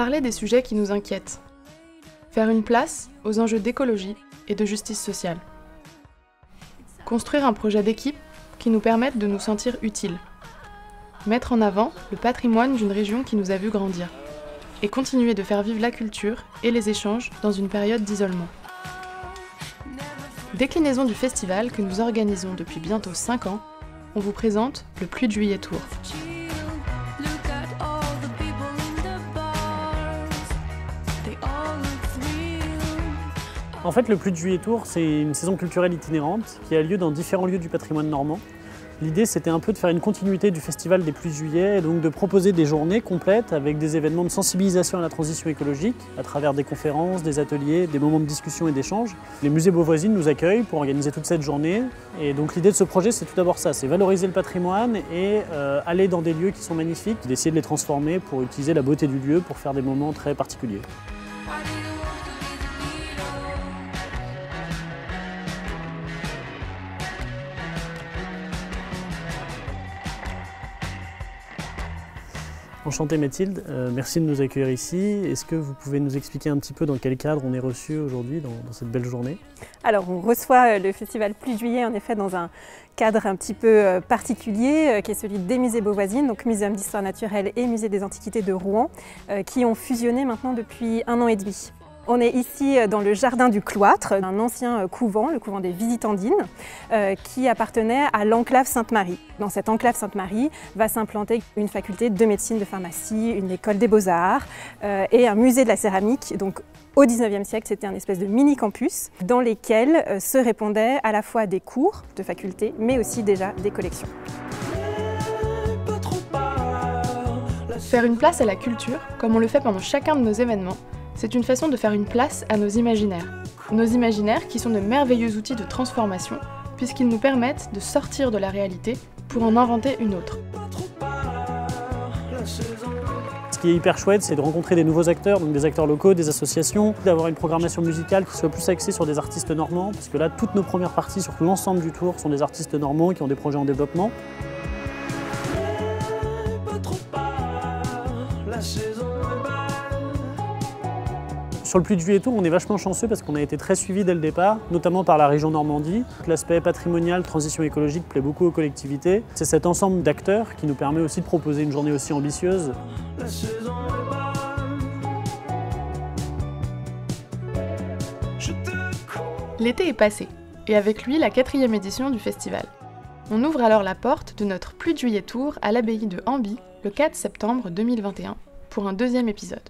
parler des sujets qui nous inquiètent. Faire une place aux enjeux d'écologie et de justice sociale. Construire un projet d'équipe qui nous permette de nous sentir utiles. Mettre en avant le patrimoine d'une région qui nous a vu grandir. Et continuer de faire vivre la culture et les échanges dans une période d'isolement. Déclinaison du festival que nous organisons depuis bientôt 5 ans, on vous présente le Pluie de Juillet Tour. En fait, le Pluie de Juillet Tour, c'est une saison culturelle itinérante qui a lieu dans différents lieux du patrimoine normand. L'idée, c'était un peu de faire une continuité du festival des Pluies de Juillet et donc de proposer des journées complètes avec des événements de sensibilisation à la transition écologique à travers des conférences, des ateliers, des moments de discussion et d'échange. Les musées Beauvoisine nous accueillent pour organiser toute cette journée. Et donc l'idée de ce projet, c'est tout d'abord ça, c'est valoriser le patrimoine et aller dans des lieux qui sont magnifiques, d'essayer de les transformer pour utiliser la beauté du lieu pour faire des moments très particuliers. Enchanté Mathilde, merci de nous accueillir ici. Est-ce que vous pouvez nous expliquer un petit peu dans quel cadre on est reçu aujourd'hui dans cette belle journée? Alors on reçoit le festival Pluie de Juillet en effet dans un cadre un petit peu particulier qui est celui des musées Beauvoisine, donc Muséum d'Histoire Naturelle et Musée des Antiquités de Rouen, qui ont fusionné maintenant depuis 1 an et demi. On est ici dans le jardin du cloître, un ancien couvent, le couvent des Visitandines, qui appartenait à l'enclave Sainte-Marie. Dans cette enclave Sainte-Marie va s'implanter une faculté de médecine, de pharmacie, une école des beaux-arts et un musée de la céramique. Donc, au XIXe siècle, c'était un espèce de mini-campus dans lesquels se répondaient à la fois des cours de faculté, mais aussi déjà des collections. Faire une place à la culture, comme on le fait pendant chacun de nos événements, c'est une façon de faire une place à nos imaginaires. Nos imaginaires qui sont de merveilleux outils de transformation, puisqu'ils nous permettent de sortir de la réalité pour en inventer une autre. Ce qui est hyper chouette, c'est de rencontrer des nouveaux acteurs, donc des acteurs locaux, des associations, d'avoir une programmation musicale qui soit plus axée sur des artistes normands, parce que là, toutes nos premières parties sur l'ensemble du tour sont des artistes normands qui ont des projets en développement. Sur le Pluie de Juillet Tour, on est vachement chanceux parce qu'on a été très suivis dès le départ, notamment par la région Normandie. L'aspect patrimonial, transition écologique plaît beaucoup aux collectivités. C'est cet ensemble d'acteurs qui nous permet aussi de proposer une journée aussi ambitieuse. L'été est passé, et avec lui la 4e édition du festival. On ouvre alors la porte de notre Pluie de Juillet Tour à l'abbaye de Hamby le 4 septembre 2021 pour un 2e épisode.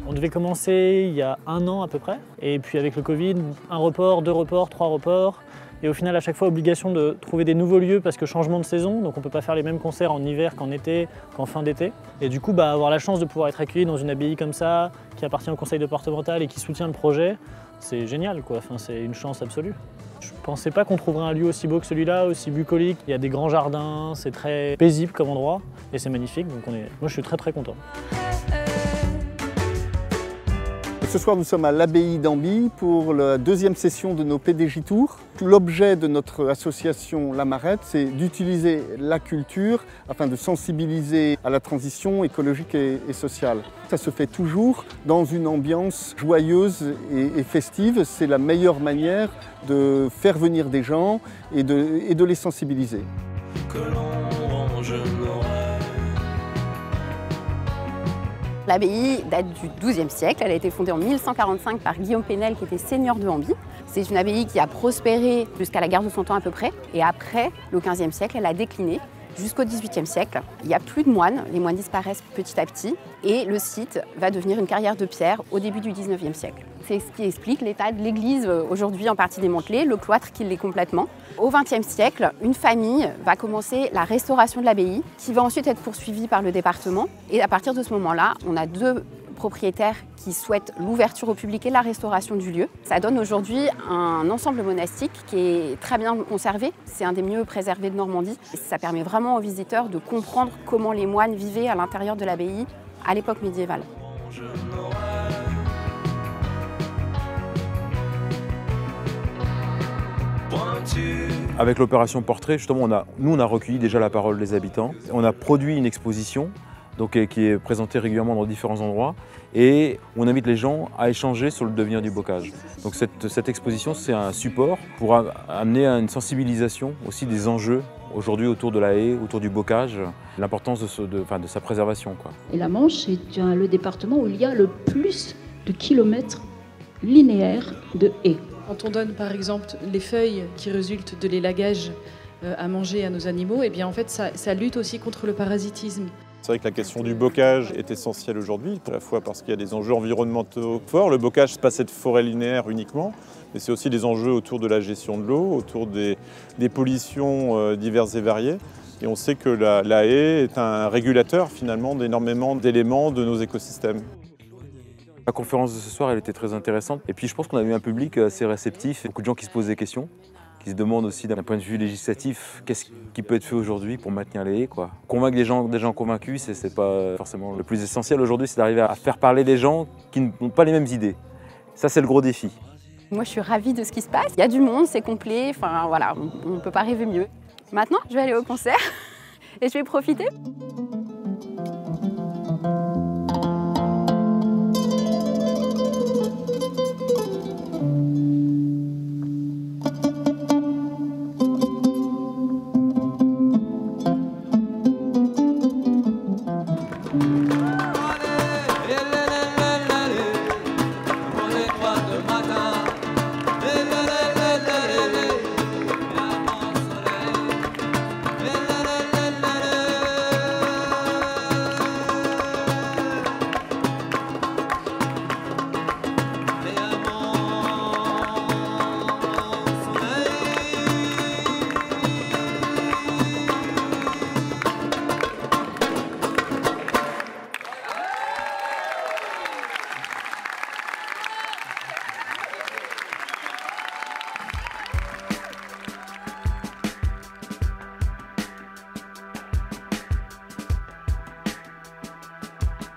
On devait commencer il y a 1 an à peu près, et puis avec le Covid, 1 report, 2 reports, 3 reports, et au final à chaque fois obligation de trouver des nouveaux lieux parce que changement de saison, donc on ne peut pas faire les mêmes concerts en hiver qu'en été, qu'en fin d'été. Et du coup, avoir la chance de pouvoir être accueilli dans une abbaye comme ça, qui appartient au conseil départemental et qui soutient le projet, c'est génial quoi, enfin, c'est une chance absolue. Je ne pensais pas qu'on trouverait un lieu aussi beau que celui-là, aussi bucolique. Il y a des grands jardins, c'est très paisible comme endroit et c'est magnifique, donc moi je suis très très content. Ce soir, nous sommes à l'abbaye d'Hamby pour la 2e session de nos PDJ Tours. L'objet de notre association La Marette, c'est d'utiliser la culture afin de sensibiliser à la transition écologique et sociale. Ça se fait toujours dans une ambiance joyeuse et festive. C'est la meilleure manière de faire venir des gens et de les sensibiliser. L'abbaye date du XIIe siècle, elle a été fondée en 1145 par Guillaume Pénel qui était seigneur de Hamby. C'est une abbaye qui a prospéré jusqu'à la guerre de Cent Ans à peu près et après, le XVe siècle, elle a décliné jusqu'au XVIIIe siècle. Il n'y a plus de moines, les moines disparaissent petit à petit et le site va devenir une carrière de pierre au début du XIXe siècle. C'est ce qui explique l'état de l'église aujourd'hui en partie démantelée, le cloître qui l'est complètement. Au XXe siècle, une famille va commencer la restauration de l'abbaye qui va ensuite être poursuivie par le département et à partir de ce moment-là, on a 2 propriétaires qui souhaitent l'ouverture au public et la restauration du lieu. Ça donne aujourd'hui un ensemble monastique qui est très bien conservé. C'est un des mieux préservés de Normandie. Et ça permet vraiment aux visiteurs de comprendre comment les moines vivaient à l'intérieur de l'abbaye à l'époque médiévale. Avec l'opération Portrait, justement, nous on a recueilli déjà la parole des habitants. On a produit une exposition qui est présentée régulièrement dans différents endroits et on invite les gens à échanger sur le devenir du bocage. Donc cette exposition, c'est un support pour amener à une sensibilisation aussi des enjeux aujourd'hui autour de la haie, autour du bocage, l'importance de sa préservation, quoi. Et la Manche est le département où il y a le plus de kilomètres linéaires de haies. Quand on donne par exemple les feuilles qui résultent de l'élagage à manger à nos animaux, eh bien en fait ça lutte aussi contre le parasitisme. C'est vrai que la question du bocage est essentielle aujourd'hui, à la fois parce qu'il y a des enjeux environnementaux forts. Le bocage, ce n'est pas cette forêt linéaire uniquement, mais c'est aussi des enjeux autour de la gestion de l'eau, autour des pollutions diverses et variées. Et on sait que la haie est un régulateur finalement d'énormément d'éléments de nos écosystèmes. La conférence de ce soir, elle était très intéressante. Et puis je pense qu'on a eu un public assez réceptif, beaucoup de gens qui se posent des questions, qui se demandent aussi d'un point de vue législatif, qu'est-ce qui peut être fait aujourd'hui pour maintenir les haies, quoi. Convaincre des gens convaincus, c'est pas forcément le plus essentiel aujourd'hui, c'est d'arriver à faire parler des gens qui n'ont pas les mêmes idées. Ça, c'est le gros défi. Moi, je suis ravie de ce qui se passe. Il y a du monde, c'est complet, enfin voilà, on ne peut pas rêver mieux. Maintenant, je vais aller au concert et je vais profiter.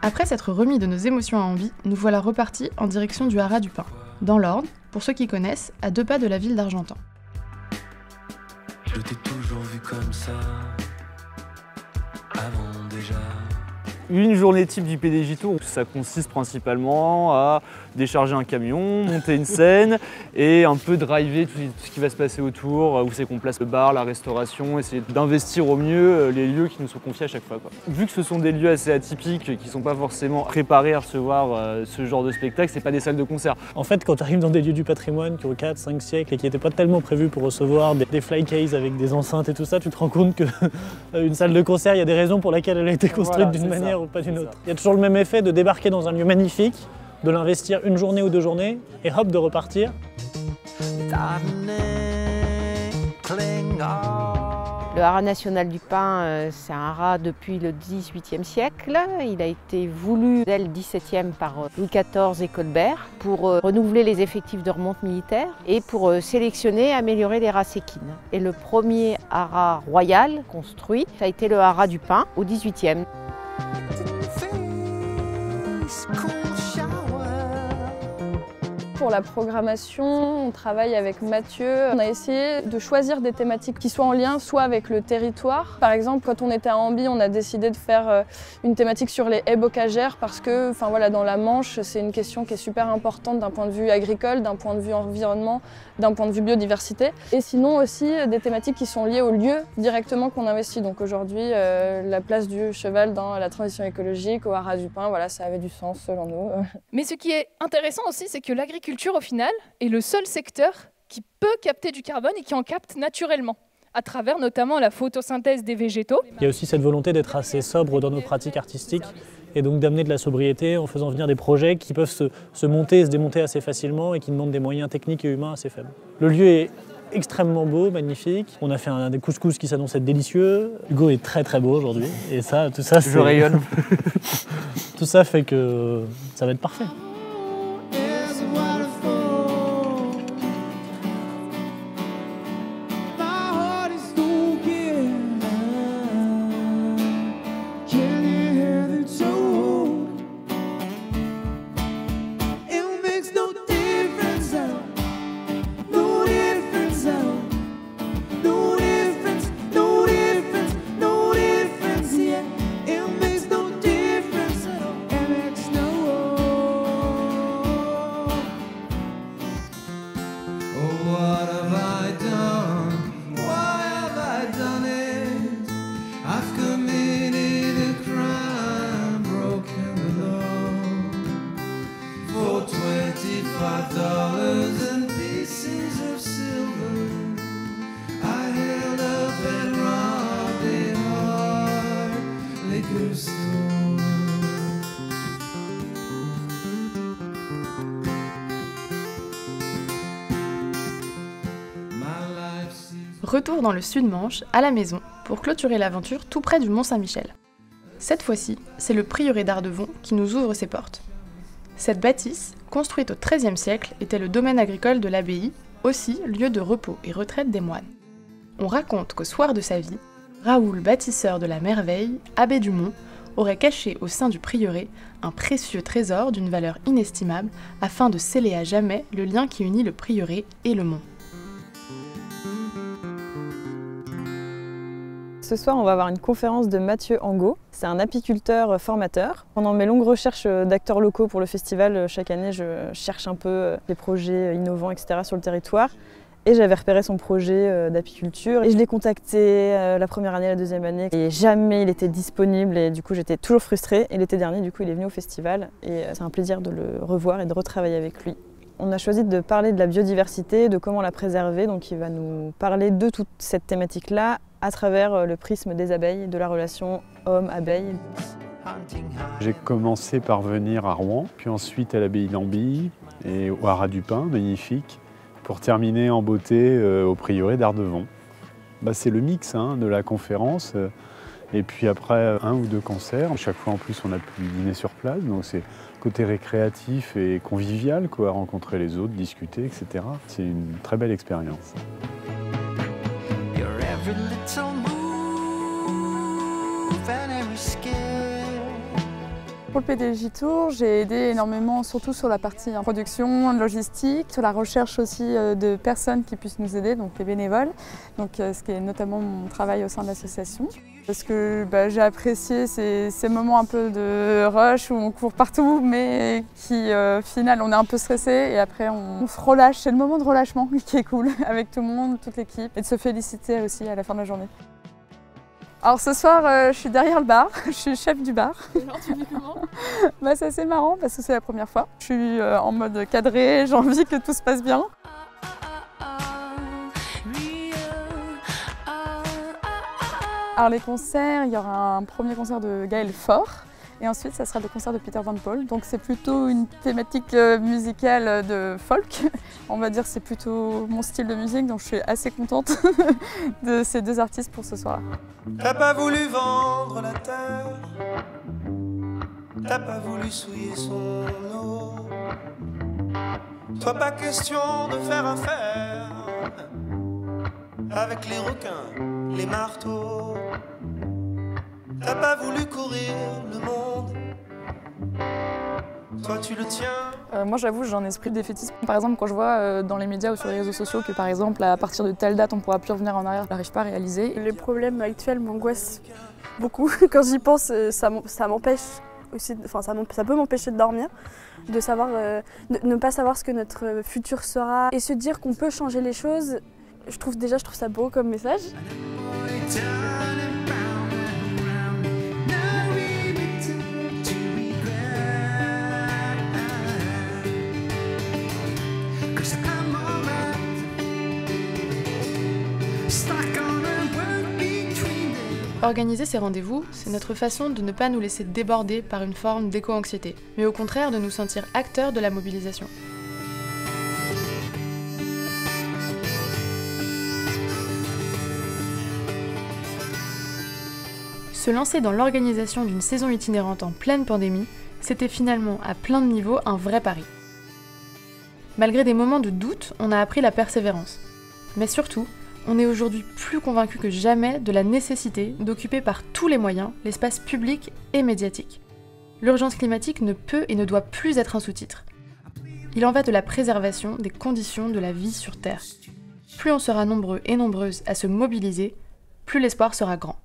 Après s'être remis de nos émotions à Amby, nous voilà repartis en direction du Haras du Pin, dans l'Orne, pour ceux qui connaissent, à 2 pas de la ville d'Argentan. Je t'ai toujours vu comme ça, avant déjà. Une journée type du PDJ Tour, ça consiste principalement à décharger un camion, monter une scène et un peu driver tout ce qui va se passer autour, où c'est qu'on place le bar, la restauration, essayer d'investir au mieux les lieux qui nous sont confiés à chaque fois, quoi. Vu que ce sont des lieux assez atypiques, qui ne sont pas forcément préparés à recevoir ce genre de spectacle, c'est pas des salles de concert. En fait, quand tu arrives dans des lieux du patrimoine qui ont 4-5 siècles et qui n'étaient pas tellement prévus pour recevoir des fly cases avec des enceintes et tout ça, tu te rends compte qu'une salle de concert, il y a des raisons pour lesquelles elle a été construite d'une manière ou pas d'une autre. Il y a toujours le même effet de débarquer dans un lieu magnifique, de l'investir une journée ou 2 journées, et hop, de repartir. Le haras national du Pin, c'est un haras depuis le XVIIIe siècle. Il a été voulu dès le XVIIe par Louis XIV et Colbert pour renouveler les effectifs de remonte militaire et pour sélectionner et améliorer les races équines. Et le premier haras royal construit, ça a été le haras du Pin au XVIIIe. Pour la programmation, on travaille avec Mathieu. On a essayé de choisir des thématiques qui soient en lien soit avec le territoire. Par exemple, quand on était à Amby, on a décidé de faire une thématique sur les haies bocagères parce que dans la Manche, c'est une question qui est super importante d'un point de vue agricole, d'un point de vue environnement, d'un point de vue biodiversité. Et sinon aussi des thématiques qui sont liées au lieu directement qu'on investit. Donc aujourd'hui, la place du cheval dans la transition écologique, au haras du Pin, voilà, ça avait du sens selon nous. Mais ce qui est intéressant aussi, c'est que l'agriculture, au final, est le seul secteur qui peut capter du carbone et qui en capte naturellement, à travers notamment la photosynthèse des végétaux. Il y a aussi cette volonté d'être assez sobre dans nos pratiques artistiques et donc d'amener de la sobriété en faisant venir des projets qui peuvent se monter et se démonter assez facilement et qui demandent des moyens techniques et humains assez faibles. Le lieu est extrêmement beau, magnifique. On a fait des couscous qui s'annoncent être délicieux. Hugo est très très beau aujourd'hui et ça, tout ça, je rayonne. Tout ça fait que ça va être parfait. Retour dans le Sud-Manche, à la maison, pour clôturer l'aventure tout près du Mont-Saint-Michel. Cette fois-ci, c'est le prieuré d'Ardevon qui nous ouvre ses portes. Cette bâtisse, construite au XIIIe siècle, était le domaine agricole de l'abbaye, aussi lieu de repos et retraite des moines. On raconte qu'au soir de sa vie, Raoul, bâtisseur de la Merveille, abbé du Mont, aurait caché au sein du prieuré un précieux trésor d'une valeur inestimable afin de sceller à jamais le lien qui unit le prieuré et le Mont. Ce soir, on va avoir une conférence de Mathieu Angot. C'est un apiculteur formateur. Pendant mes longues recherches d'acteurs locaux pour le festival, chaque année, je cherche un peu des projets innovants, etc. sur le territoire. Et j'avais repéré son projet d'apiculture. Et je l'ai contacté la première année, la deuxième année. Et jamais il était disponible. Et du coup, j'étais toujours frustrée. Et l'été dernier, du coup, il est venu au festival. Et c'est un plaisir de le revoir et de retravailler avec lui. On a choisi de parler de la biodiversité, de comment la préserver. Donc il va nous parler de toute cette thématique-là à travers le prisme des abeilles, de la relation homme-abeille. J'ai commencé par venir à Rouen, puis ensuite à l'abbaye d'Amby et au Haras du Pin, magnifique, pour terminer en beauté au prieuré d'Ardevon. C'est le mix de la conférence. Et puis après, 1 ou 2 concerts. Chaque fois, en plus, on a pu dîner sur place. Donc c'est côté récréatif et convivial, quoi, rencontrer les autres, discuter, etc. C'est une très belle expérience. Pour le PDJ Tour, j'ai aidé énormément, surtout sur la partie production, logistique, sur la recherche aussi de personnes qui puissent nous aider, donc les bénévoles, donc ce qui est notamment mon travail au sein de l'association. Parce que j'ai apprécié ces moments un peu de rush où on court partout, mais qui, au final, on est un peu stressé et après on se relâche. C'est le moment de relâchement qui est cool avec tout le monde, toute l'équipe, et de se féliciter aussi à la fin de la journée. Alors ce soir, je suis derrière le bar, je suis chef du bar. Alors tu fais comment? C'est assez marrant parce que c'est la première fois. Je suis en mode cadré, j'ai envie que tout se passe bien. Alors les concerts, il y aura un premier concert de Gaël Faure et ensuite ça sera le concert de Peter Van Paul. Donc c'est plutôt une thématique musicale de folk. On va dire que c'est plutôt mon style de musique, donc je suis assez contente de ces 2 artistes pour ce soir-là. T'as pas voulu vendre la terre, t'as pas voulu souiller son eau. Toi pas question de faire affaire avec les requins, les marteaux. T'as pas voulu courir le monde, toi tu le tiens. Moi j'avoue, j'ai un esprit défaitiste. Par exemple, quand je vois dans les médias ou sur les réseaux sociaux que par exemple à partir de telle date on pourra plus revenir en arrière, je n'arrive pas à réaliser. Les problèmes actuels m'angoissent beaucoup. Quand j'y pense, ça m'empêche aussi, ça peut m'empêcher de dormir, de savoir, de ne pas savoir ce que notre futur sera et se dire qu'on peut changer les choses. Je trouve ça beau comme message. Organiser ces rendez-vous, c'est notre façon de ne pas nous laisser déborder par une forme d'éco-anxiété, mais au contraire de nous sentir acteurs de la mobilisation. Se lancer dans l'organisation d'une saison itinérante en pleine pandémie, c'était finalement à plein de niveaux un vrai pari. Malgré des moments de doute, on a appris la persévérance. Mais surtout, on est aujourd'hui plus convaincu que jamais de la nécessité d'occuper par tous les moyens l'espace public et médiatique. L'urgence climatique ne peut et ne doit plus être un sous-titre. Il en va de la préservation des conditions de la vie sur Terre. Plus on sera nombreux et nombreuses à se mobiliser, plus l'espoir sera grand.